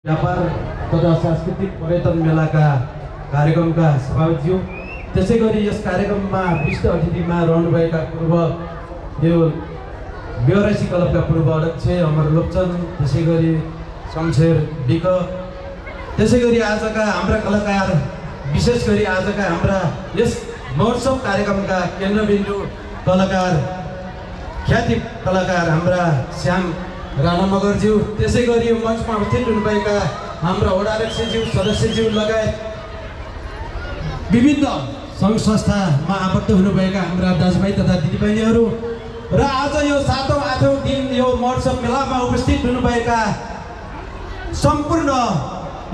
व्यापार तथा सांस्कृतिक पर्यटन मेलाका कार्यक्रमका सभापति त्यसै गरी यस कार्यक्रममा विशिष्ट अतिथिमा रहनुभएका पूर्व यो बेहोरासी क्लबका पूर्व अध्यक्ष अमर लोकचन, त्यसै गरी शमशेर विक, त्यसै गरी आजका हाम्रा कलाकार, विशेष गरी आजका हाम्रा यस महोत्सव कार्यक्रमका केन्द्रबिन्दु कलाकार, ख्याति कलाकार हाम्रा श्याम राणा मगरज्यू, त्यसै गरी यो मञ्चमा उपस्थित हुनुभएका हाम्रा वडा अध्यक्षज्यू, सदस्यज्यू लगायत विभिन्न सङ्घ संस्थामा आबद्ध हुनुभएका हाम्रा दाजुभाइ तथा दिदीबहिनीहरू र आज यो 7औं 8औं दिन यो महोत्सव मेलामा उपस्थित हुनुभएका सम्पूर्ण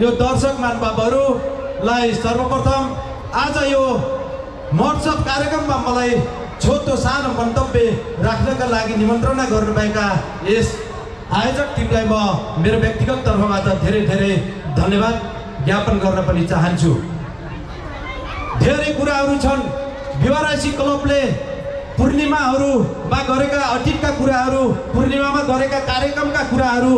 यो दर्शक महानुभावहरूलाई सर्वप्रथम आज यो महोत्सव कार्यक्रममा मलाई छोटो सानो मन्तव्य राख्नका लागि निमन्त्रणा गर्नुभएका यस आयोजक टिमलाई म मेरो व्यक्तिगत तर्फबाट धेरै धेरै धन्यवाद ज्ञापन गर्न पनि चाहन्छु। धेरै कुराहरू छन्, बेहोरासी क्लबले पूर्णिमाहरूमा गरेका अतीतका कुराहरू, पूर्णिमामा गरेका कार्यक्रमका कुराहरू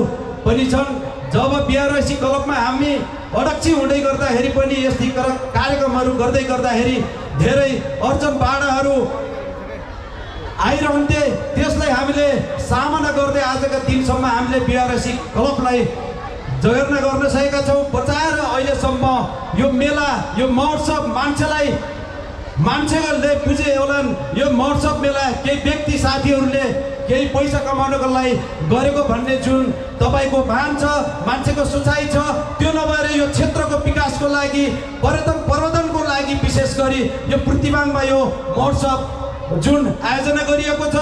पनि छन्। जब बेहोरासी क्लबमा हामी अध्यक्ष हुँदै गर्दाखेरि पनि यस्तै कार्यक्रमहरू गर्दै गर्दाखेरि धेरै अर्चन बाडाहरू आइरहन्थे, त्यसलाई हामीले सामना गर्दै आजका दिनसम्म हामीले बेहोरासी क्लबलाई जगेर्ना गर्न सकेका छौँ, बचाएर अहिलेसम्म यो मेला, यो महोत्सव मान्छेहरूले बुझे होलान्। यो महोत्सव मेला केही व्यक्ति साथीहरूले केही पैसा कमाउनको लागि गरेको भन्ने जुन तपाईँको भान छ, मान्छेको सोचाइ छ, त्यो नभएर यो क्षेत्रको विकासको लागि, पर्यटनको लागि विशेष गरी यो प्रतिभाङमा यो महोत्सव जुन आयोजना गरिएको छ,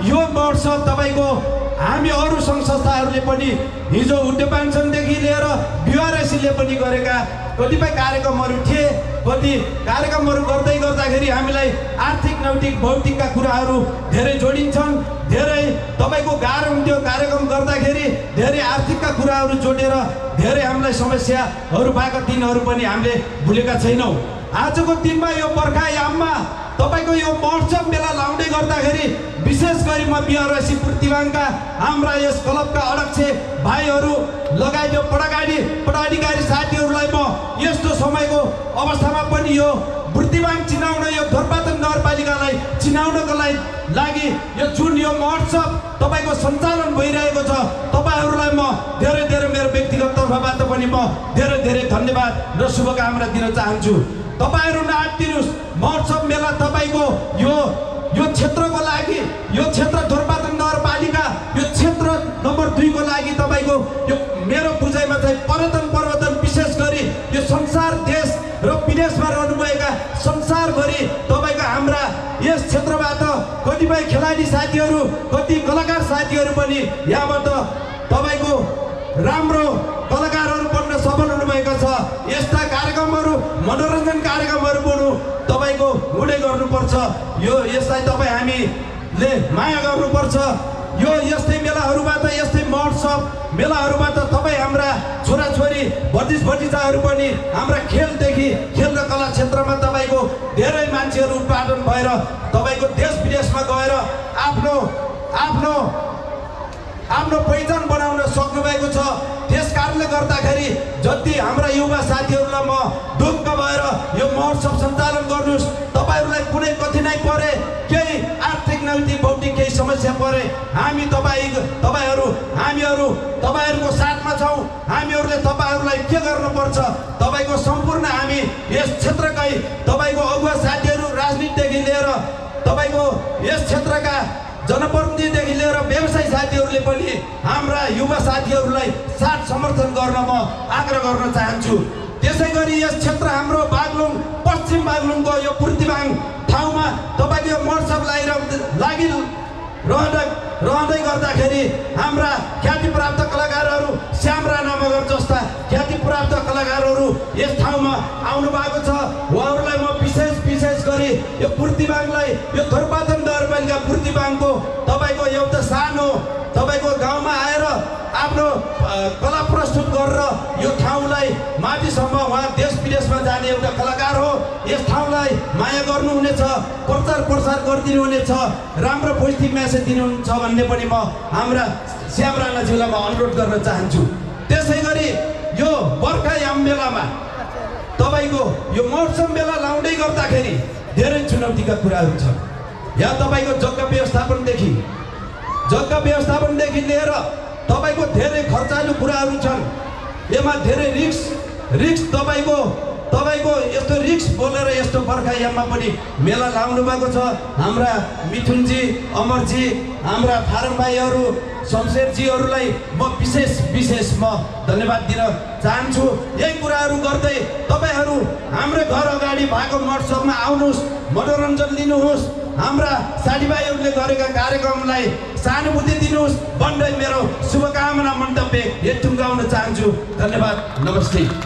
यो महोत्सव तपाईँको हामी अरू सङ्घ संस्थाहरूले पनि हिजो उड्डयनदेखि लिएर बेहोरासीले पनि गरेका कतिपय कार्यक्रमहरू थिए। कति कार्यक्रमहरू गर्दै गर्दाखेरि हामीलाई आर्थिक नैतिक भौतिकका कुराहरू धेरै जोडिन्छन्। धेरै तपाईँको गाह्रो हुन्थ्यो कार्यक्रम गर्दाखेरि, धेरै आर्थिकका कुराहरू जोडेर धेरै हामीलाई समस्याहरू भएका दिनहरू पनि हामीले भुलेका छैनौँ। आजको दिनमा यो बर्खायाममा तपाईँको यो महोत्सव मेला लाउँदै गर्दाखेरि विशेष गरी म बेहोरासी प्रतिभाङका हाम्रा यस क्लबका अध्यक्ष भाइहरू लगायत यो पदाधिकारी साथीहरूलाई म यस्तो समयको अवस्थामा पनि यो प्रतिभाङ चिनाउन, यो धोरपाटन नगरपालिकालाई चिनाउनको लागि यो जुन यो महोत्सव तपाईँको सञ्चालन भइरहेको छ, तपाईँहरूलाई म धेरै धेरै मेरो व्यक्तिगत तर्फबाट पनि म धेरै धेरै धन्यवाद र शुभकामना दिन चाहन्छु। तपाईँहरू नआत्तिनुहोस्, महोत्सव मेला तपाईँको यो क्षेत्रको लागि, यो क्षेत्र धोरपाटन नगरपालिका, यो क्षेत्र नम्बर 2 को लागि तपाईँको यो मेरो बुझाइमा चाहिँ पर्यटन विशेष गरी यो संसार देश र विदेशमा रहनुभएका संसारभरि तपाईँको हाम्रा यस क्षेत्रबाट कतिपय खेलाडी साथीहरू, कति कलाकार साथीहरू पनि यहाँबाट तपाईँको राम्रो कलाकारहरू बन्न सफल हुनुभएको छ। यस्ता कार्यक्रमहरू, मनोरञ्जन कार्यक्रमहरू बन्नु तपाईँको हुँदै गर्नुपर्छ। यसलाई तपाईँ हामीले माया गर्नुपर्छ। यो यस्तै मेलाहरूबाट, यस्तै महोत्सव मेलाहरूबाट तपाईँ हाम्रा छोराछोरी भतिजाहरू पनि हाम्रा खेलदेखि, खेल र कला क्षेत्रमा तपाईँको धेरै मान्छेहरू उत्पादन भएर तपाईँको देश विदेशमा गएर आफ्नो पहिचान बनाउन सक्नुभएको छ। त्यस कारणले गर्दाखेरि जति हाम्रा युवा साथीहरूलाई म ढुक्क भएर यो महोत्सव सञ्चालन गर्नुहोस्। तपाईँहरूलाई कुनै कठिनाइ परे, केही आर्थिक नैतिक भौतिक केही समस्या परे, हामीहरू तपाईँहरूको साथमा छौँ। हामीहरूले तपाईँहरूलाई के गर्नुपर्छ, तपाईँको सम्पूर्ण हामी यस क्षेत्रकै तपाईँको अगुवा साथीहरू, राजनीतिदेखि लिएर तपाईँको यस क्षेत्रका जनप्रतिनिधिदेखि लिएर व्यवसायी साथीहरूले पनि हाम्रा युवा साथीहरूलाई साथ समर्थन गर्न म आग्रह गर्न चाहन्छु। त्यसै गरी यस क्षेत्र हाम्रो बागलुङ, पश्चिम बागलुङको यो प्रतिभाङ ठाउँमा तपाईँको यो महोत्सव रहँदै गर्दाखेरि हाम्रा ख्याति प्राप्त कलाकारहरू, श्याम राणा मगर जस्ता ख्याति प्राप्त कलाकारहरू यस ठाउँमा आउनु भएको छ। उहाँहरूलाई म विशेष गरी यो प्रतिभाङलाई, यो धोरपाटन नगरपालिका प्रतिभाङको तपाईँको एउटा सानो तपाईँको गाउँमा आएर आफ्नो कला प्रस्तुत गरेर यो ठाउँलाई माथिसम्म, उहाँ देश विदेशमा जाने एउटा कलाकार हो। यस ठाउँलाई माया गर्नुहुनेछ, प्रचार गरिदिनुहुनेछ, राम्रो पोजिटिभ मेसेज दिनुहुन्छ भन्ने पनि म हाम्रा श्याम राणाज्यूलाई म अनुरोध गर्न चाहन्छु। त्यसै गरी यो बेलामा तपाईको यो मौसम बेला लाउँदै गर्दाखेरि धेरै चुनौतीका कुराहरू छन्। यहाँ तपाईको जग्गा व्यवस्थापनदेखि लिएर तपाईको धेरै खर्चालु कुराहरू छन्। यसमा धेरै रिस्क तपाईको यस्तो रिस्क बोलेर यस्तो बर्खायाममा पनि मेला लाउनु भएको छ। हाम्रा मिथुनजी, अमरजी, हाम्रा फारम भाइहरू, शमशेरजीहरूलाई म विशेष म धन्यवाद दिन चाहन्छु। यही कुराहरू गर्दै तपाईहरू हाम्रो घर अगाडि भएको महोत्सवमा आउनुहोस्, मनोरञ्जन लिनुहोस्, हाम्रा साथीभाइहरूले गरेका कार्यक्रमलाई सहानुभूति दिनुहोस् भन्दै मेरो शुभकामना मन्तव्य यति टुङ्गाउन चाहन्छु। धन्यवाद, नमस्ते।